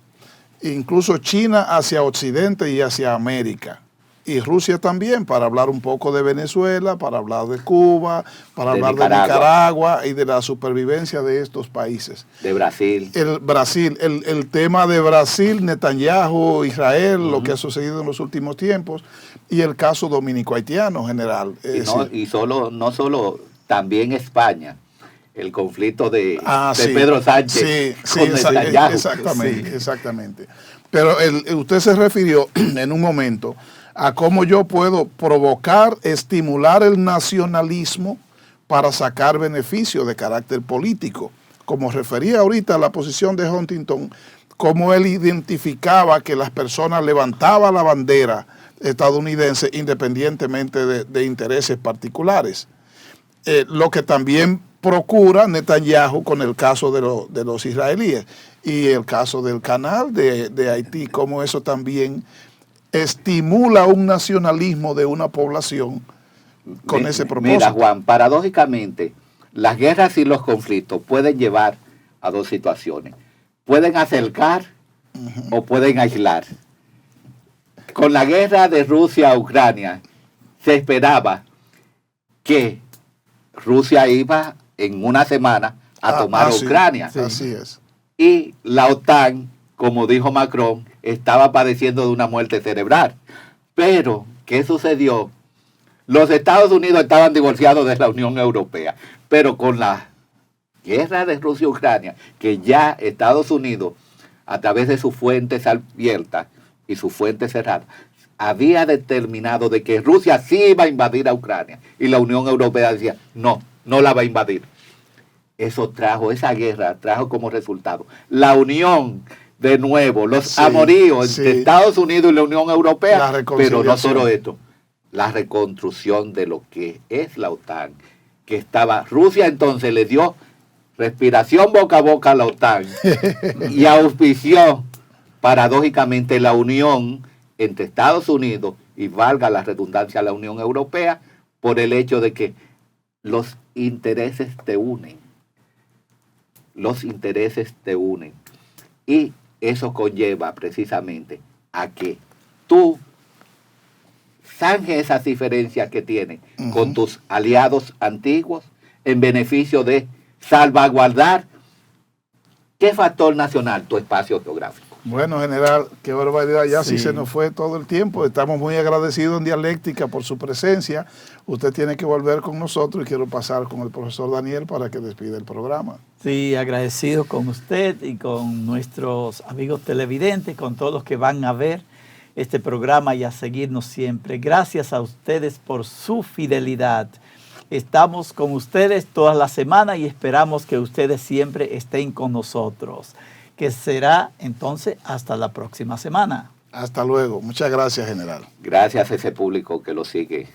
A: incluso China hacia Occidente y hacia América. Y Rusia también, para hablar un poco de Venezuela, para hablar de Cuba, para hablar de Nicaragua y de la supervivencia de estos países.
C: De Brasil.
A: El tema de Brasil, Netanyahu, Israel, lo que ha sucedido en los últimos tiempos, y el caso dominico-haitiano, general.
C: No solo, también España, el conflicto de Pedro Sánchez con Netanyahu.
A: Exactamente. Pero usted se refirió en un momento a cómo yo puedo provocar, estimular el nacionalismo para sacar beneficio de carácter político. Como refería ahorita a la posición de Huntington, cómo él identificaba que las personas levantaban la bandera estadounidense independientemente de intereses particulares. Lo que también procura Netanyahu con el caso de los israelíes y el caso del canal de Haití, cómo eso también estimula un nacionalismo de una población con ese propósito.
C: Mira, Juan, paradójicamente, las guerras y los conflictos pueden llevar a dos situaciones. Pueden acercar o pueden aislar. Con la guerra de Rusia a Ucrania, se esperaba que Rusia iba en una semana a tomar Ucrania.
A: Sí. Así es.
C: Y la OTAN, como dijo Macron, estaba padeciendo de una muerte cerebral. Pero, ¿qué sucedió? Los Estados Unidos estaban divorciados de la Unión Europea, pero con la guerra de Rusia-Ucrania, que ya Estados Unidos, a través de sus fuentes abiertas y sus fuentes cerradas, había determinado de que Rusia sí iba a invadir a Ucrania, y la Unión Europea decía, no la va a invadir. Esa guerra trajo como resultado la unión, de nuevo, los amoríos entre Estados Unidos y la Unión Europea, pero no solo esto, la reconstrucción de lo que es la OTAN, que estaba, Rusia entonces le dio respiración boca a boca a la OTAN y auspició paradójicamente la unión entre Estados Unidos y, valga la redundancia, la Unión Europea, por el hecho de que los intereses te unen. Los intereses te unen. Y eso conlleva precisamente a que tú zanjes esas diferencias que tienes con tus aliados antiguos en beneficio de salvaguardar ¿qué factor nacional? Tu espacio geográfico.
A: Bueno, general, qué barbaridad, ya sí
B: Sí.
A: se nos fue todo el tiempo. Estamos muy agradecidos en Dialéctica por su presencia. Usted tiene que volver con nosotros y quiero pasar con el profesor Daniel para que despida el programa.
B: Sí, agradecido con usted y con nuestros amigos televidentes, con todos los que van a ver este programa y a seguirnos siempre. Gracias a ustedes por su fidelidad. Estamos con ustedes toda la semana y esperamos que ustedes siempre estén con nosotros, que será entonces hasta la próxima semana.
A: Hasta luego. Muchas gracias, general.
C: Gracias a ese público que lo sigue